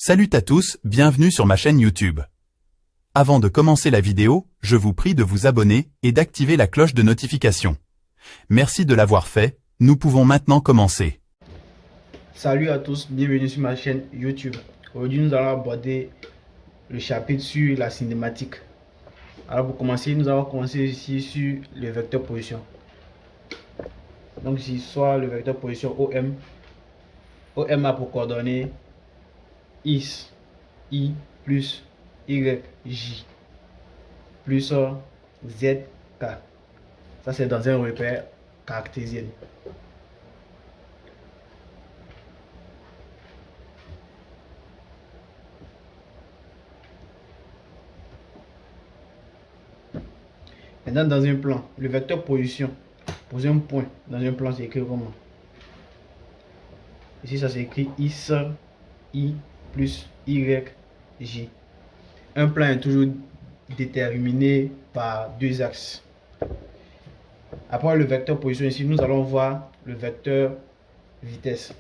Salut à tous, bienvenue sur ma chaîne YouTube. Avant de commencer la vidéo, je vous prie de vous abonner et d'activer la cloche de notification. Merci de l'avoir fait, nous pouvons maintenant commencer. Salut à tous, bienvenue sur ma chaîne YouTube. Aujourd'hui nous allons aborder le chapitre sur la cinématique. Alors pour commencer, nous allons commencer ici sur le vecteur position. Donc ici soit le vecteur position OM. OM a pour coordonnées X, I plus Y, J plus Z, K. Ça c'est dans un repère cartésien. Maintenant dans un plan, le vecteur position, poser un point dans un plan, c'est écrit comment? Ici ça s'écrit X, I plus Y, J. Un plan est toujours déterminé par deux axes. Après le vecteur position ici, nous allons voir le vecteur vitesse.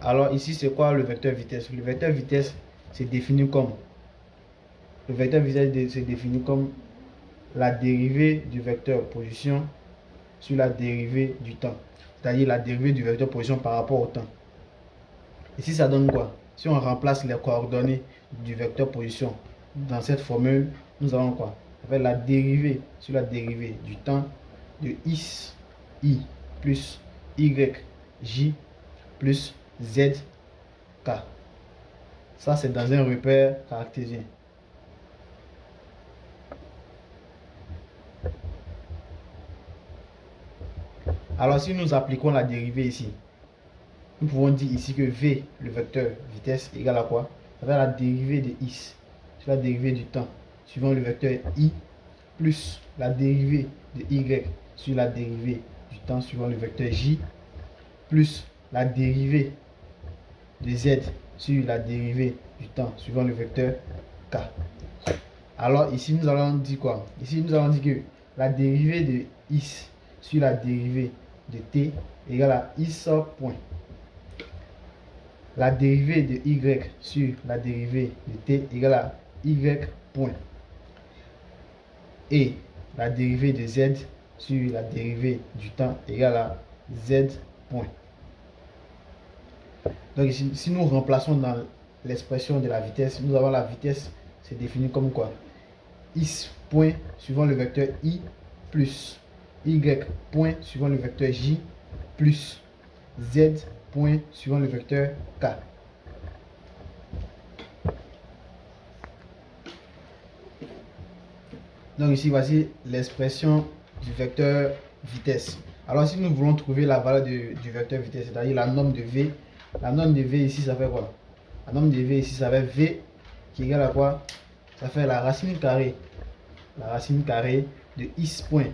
Alors ici c'est quoi le vecteur vitesse? Le vecteur vitesse c'est défini comme la dérivée du vecteur position sur la dérivée du temps, c'est-à-dire la dérivée du vecteur position par rapport au temps. Ici ça donne quoi? Si on remplace les coordonnées du vecteur position dans cette formule, nous avons quoi? Avec la dérivée sur la dérivée du temps de x, i plus y, j plus z, k. Ça c'est dans un repère cartésien. Alors si nous appliquons la dérivée ici, nous pouvons dire ici que v, le vecteur vitesse, égale à quoi? Avec la dérivée de x sur la dérivée du temps suivant le vecteur i plus la dérivée de y sur la dérivée du temps suivant le vecteur j plus la dérivée de z sur la dérivée du temps suivant le vecteur k. Alors ici nous allons dire quoi? Ici nous allons dire que la dérivée de x sur la dérivée de t égale à x point. La dérivée de y sur la dérivée de t égale à y point. Et la dérivée de z sur la dérivée du temps égale à z point. Donc ici, si nous remplaçons dans l'expression de la vitesse, nous avons la vitesse, c'est défini comme quoi? X point suivant le vecteur i plus y point suivant le vecteur j plus z point suivant le vecteur k. Donc ici voici l'expression du vecteur vitesse. Alors si nous voulons trouver la valeur du vecteur vitesse, c'est-à-dire la norme de v, la norme de v ici ça fait quoi? La norme de v ici ça fait v qui est égal à quoi? Ça fait la racine carrée de x point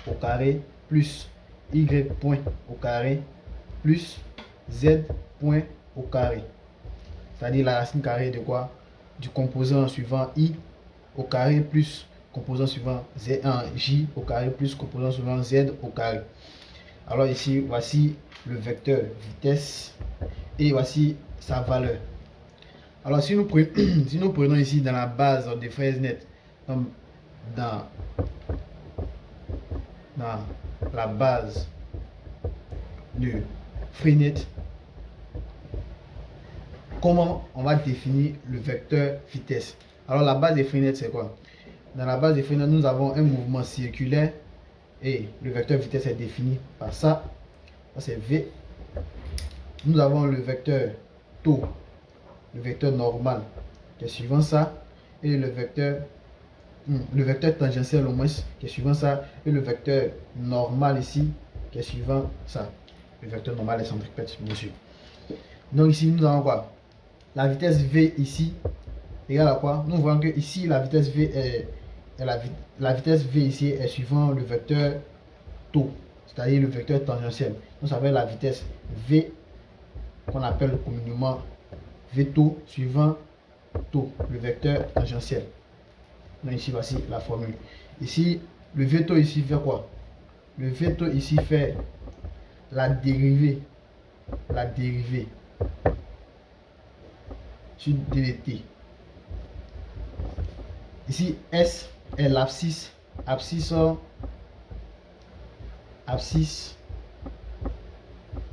au carré plus y point au carré plus z point au carré. C'est-à-dire la racine carrée de quoi? Du composant suivant i au carré plus composant suivant j au carré plus composant suivant z au carré. Alors ici, voici le vecteur vitesse et voici sa valeur. Alors si nous prenons ici dans la base de Fresnel, dans la base de Fresnel, comment on va définir le vecteur vitesse? Alors la base de Fresnel c'est quoi? Dans la base de Fresnel, nous avons un mouvement circulaire et le vecteur vitesse est défini par ça. Ça c'est V. Nous avons le vecteur taux, le vecteur normal qui est suivant ça, et le vecteur tangentiel au moins qui est suivant ça, et le vecteur normal ici qui est suivant ça. Le vecteur normal est centripète, bien sûr. Donc ici nous avons quoi? La vitesse V ici égale à quoi? Nous voyons que ici la vitesse V est la vitesse V ici est suivant le vecteur taux, c'est-à-dire le vecteur tangentiel. Donc ça fait la vitesse V qu'on appelle communément V taux suivant taux, le vecteur tangentiel. Donc ici voici la formule. Ici Le veto ici fait quoi? Le veto ici fait la dérivée sur dt. Ici, S est l'abscisse, abscisse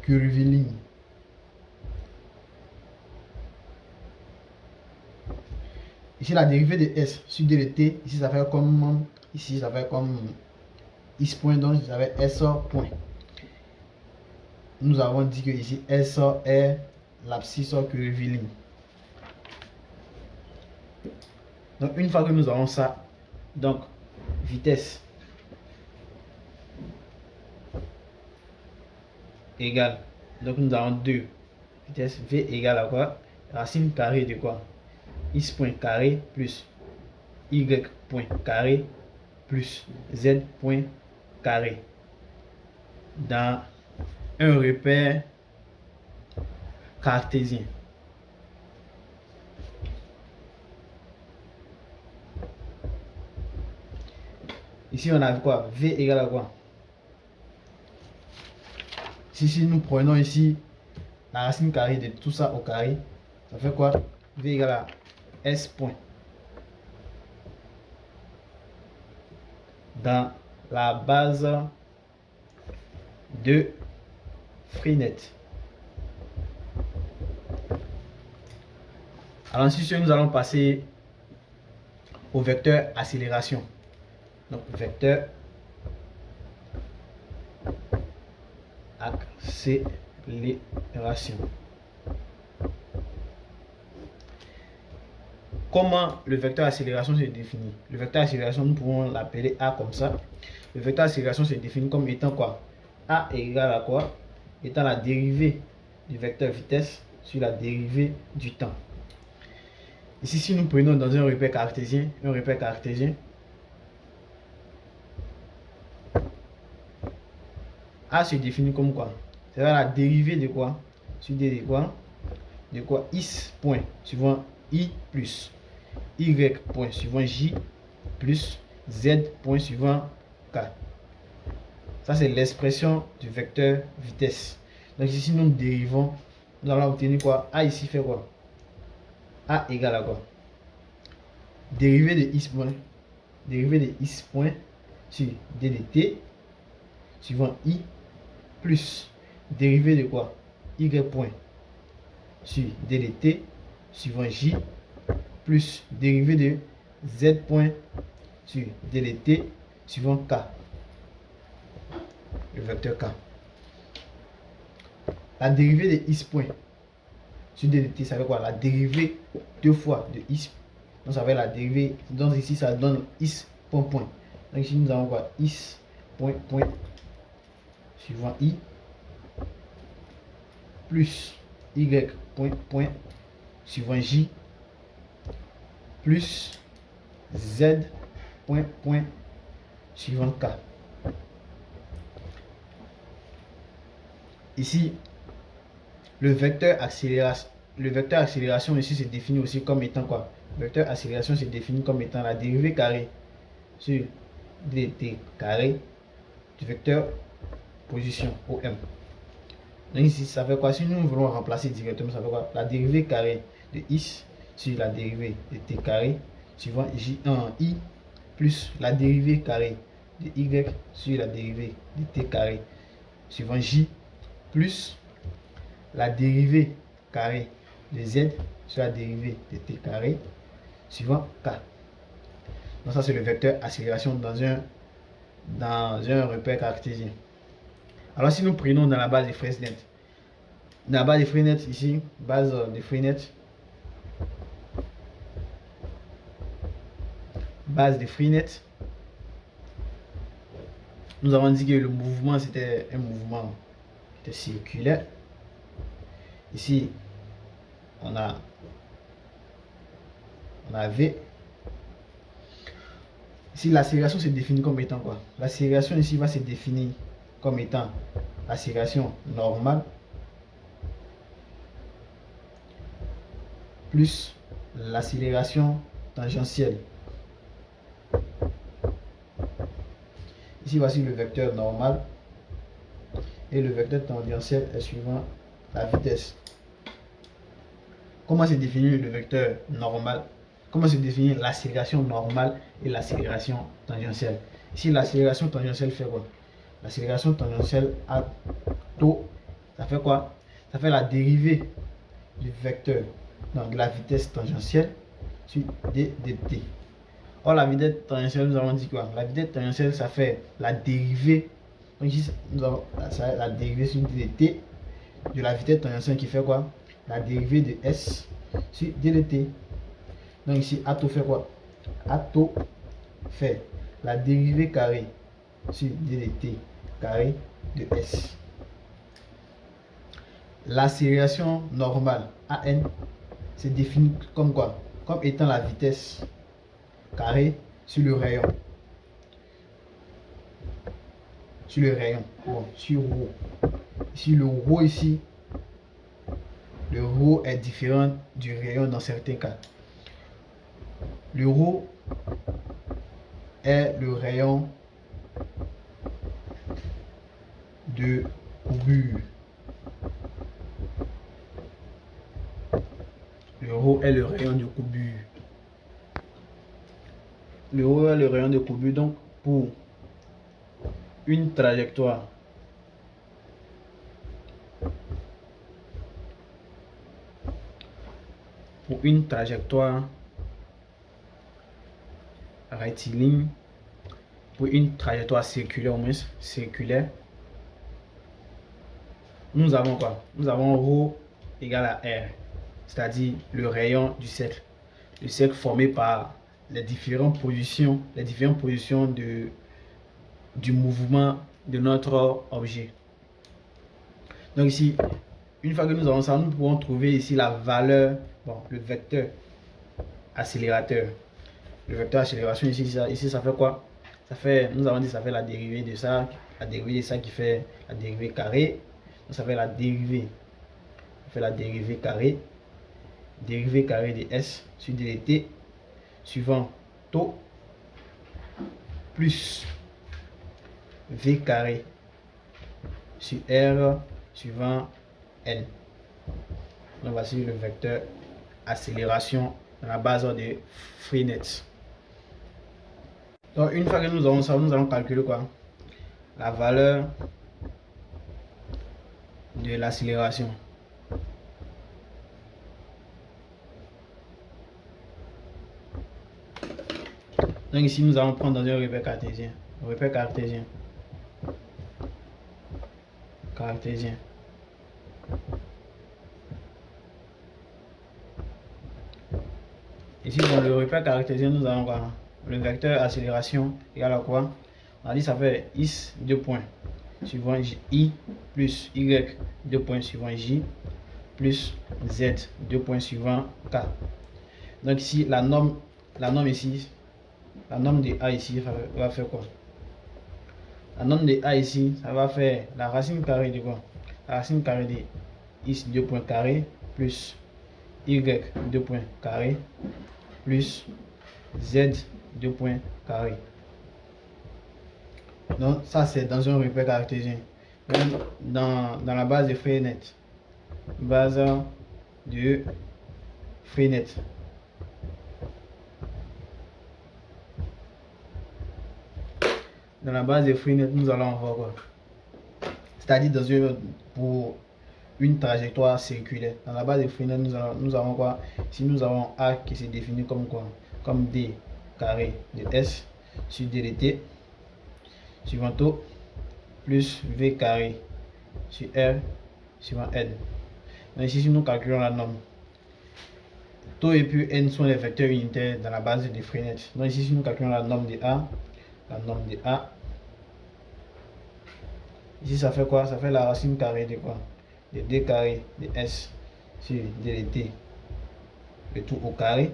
curviligne. Ici, la dérivée de S sur dt, ici, ça fait comme, ici, ça fait comme is point, donc ça fait S point. Nous avons dit que ici, S est l'abscisse curviligne. Donc, une fois que nous avons ça, donc, vitesse égale, donc nous avons 2. Vitesse V égale à quoi? Racine carrée de quoi? X point carré plus Y point carré plus Z point carré dans un repère cartésien. Ici, on a quoi? V égale à quoi? Si nous prenons ici la racine carrée de tout ça au carré, ça fait quoi? V égale à S point dans la base de Freenet. Alors ensuite, nous allons passer au vecteur accélération. Donc, vecteur accélération. Comment le vecteur accélération se définit? Le vecteur accélération, nous pouvons l'appeler A comme ça. Le vecteur accélération se définit comme étant quoi? A égale à quoi? Étant la dérivée du vecteur vitesse sur la dérivée du temps. Ici, si nous prenons dans un repère cartésien, A se définit comme quoi? C'est la dérivée de quoi? Sur D de quoi? De quoi? X point suivant I plus Y point suivant J plus Z point suivant K. Ça, c'est l'expression du vecteur vitesse. Donc ici, nous dérivons, nous allons obtenir quoi? A ici fait quoi? A égale à quoi? Dérivée de X point sur D de T suivant I plus dérivée de quoi? Y point sur D de T suivant J plus dérivée de Z point sur D de T suivant K. Le vecteur K. La dérivée de X point sur D de T, ça veut quoi? La dérivée deux fois de X. Donc ça va la dérivée. Donc ici, ça donne X point point. Donc ici, nous avons quoi? X point point suivant I plus Y point point suivant J plus Z point point suivant K. Ici, le vecteur accélération ici se définit aussi comme étant quoi? Le vecteur accélération se définit comme étant la dérivée carrée sur dt carré du vecteur position OM. Donc ici, ça fait quoi? Si nous voulons remplacer directement, ça fait quoi? La dérivée carrée de X sur la dérivée de t carré suivant I plus la dérivée carrée de Y sur la dérivée de t carré suivant J plus la dérivée carrée de Z sur la dérivée de t carré suivant K. Donc ça, c'est le vecteur accélération dans un repère cartésien. Alors si nous prenons dans la base de Freenet, dans la base de Freenet ici, base de Freenet, nous avons dit que le mouvement c'était un mouvement circulaire. Ici, on a V. Ici, l'accélération se définit comme étant quoi? L'accélération ici va se définir comme étant l'accélération normale plus l'accélération tangentielle. Ici, voici le vecteur normal. Et le vecteur tangentiel est suivant la vitesse. Comment se définit le vecteur normal? Comment se définit l'accélération normale et l'accélération tangentielle? Ici, l'accélération tangentielle fait quoi? L'accélération tangentielle à taux, ça fait quoi? Ça fait la dérivée du vecteur, donc de la vitesse tangentielle sur d dt. Or, la vitesse tangentielle, nous avons dit quoi? La vitesse tangentielle, ça fait la dérivée. Donc ici, nous avons la dérivée sur dt de la vitesse tangentielle qui fait quoi? La dérivée de s sur dt. Donc ici, A taux fait quoi? A taux fait la dérivée carrée sur dt carré de s. L'accélération normale, AN, se définit comme quoi? Comme étant la vitesse carré sur le rayon. Sur le rayon. Bon, sur ρ. Ici, le ρ ici, le ρ est différent du rayon dans certains cas. Le ρ est le rayon de courbure. Le ρ est le rayon de courbure. Le ρ est le rayon de courbure, donc pour une trajectoire rectiligne, pour une trajectoire circulaire, au moins circulaire, nous avons quoi? Nous avons ρ égale à r, c'est-à-dire le rayon du cercle. Le cercle formé par les différentes positions du mouvement de notre objet. Donc ici, une fois que nous avons ça, nous pouvons trouver ici la valeur, bon, le vecteur accélérateur. Le vecteur accélération ici, ça fait quoi? Ça fait, nous avons dit, ça fait la dérivée de ça qui fait la dérivée carrée. Donc ça fait la dérivée, carrée de s sur dt suivant taux plus v carré sur r suivant n. Donc voici le vecteur accélération dans la base de Freenet. Donc une fois que nous avons ça, nous allons calculer quoi? La valeur de l'accélération. Donc ici nous allons prendre dans un repère cartésien. Repère cartésien. Ici dans le repère cartésien, nous avons quoi? Le vecteur accélération égale à quoi? On a dit ça fait x 2 points suivant i plus y 2 points suivant j plus z 2 points suivant k. Donc ici la norme ici, la norme de a ici va faire quoi? La norme de a ici, ça va faire la racine carrée de quoi? La racine carrée de x 2 points carré plus y 2 points carré plus z 2 points carré. Donc ça c'est dans un repère cartésien. Dans la base de Freenet. Base de Freenet. Dans la base de Freenet, nous allons voir quoi? C'est-à-dire pour une trajectoire circulaire. Dans la base de Freenet, nous avons quoi? Si nous avons A qui se définit comme quoi? Comme D carré de S sur dt suivant taux plus V carré sur R suivant N. Donc ici, si nous calculons la norme, taux et puis N sont les vecteurs unitaires dans la base de Freenet. Donc ici, si nous calculons la norme de A, ici ça fait quoi? Ça fait la racine carrée de quoi? De D carré de S sur dt, le tout au carré,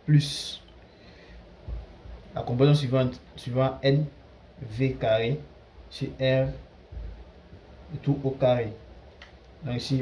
plus la composante suivant N, V carré sur R, le tout au carré. Donc ici,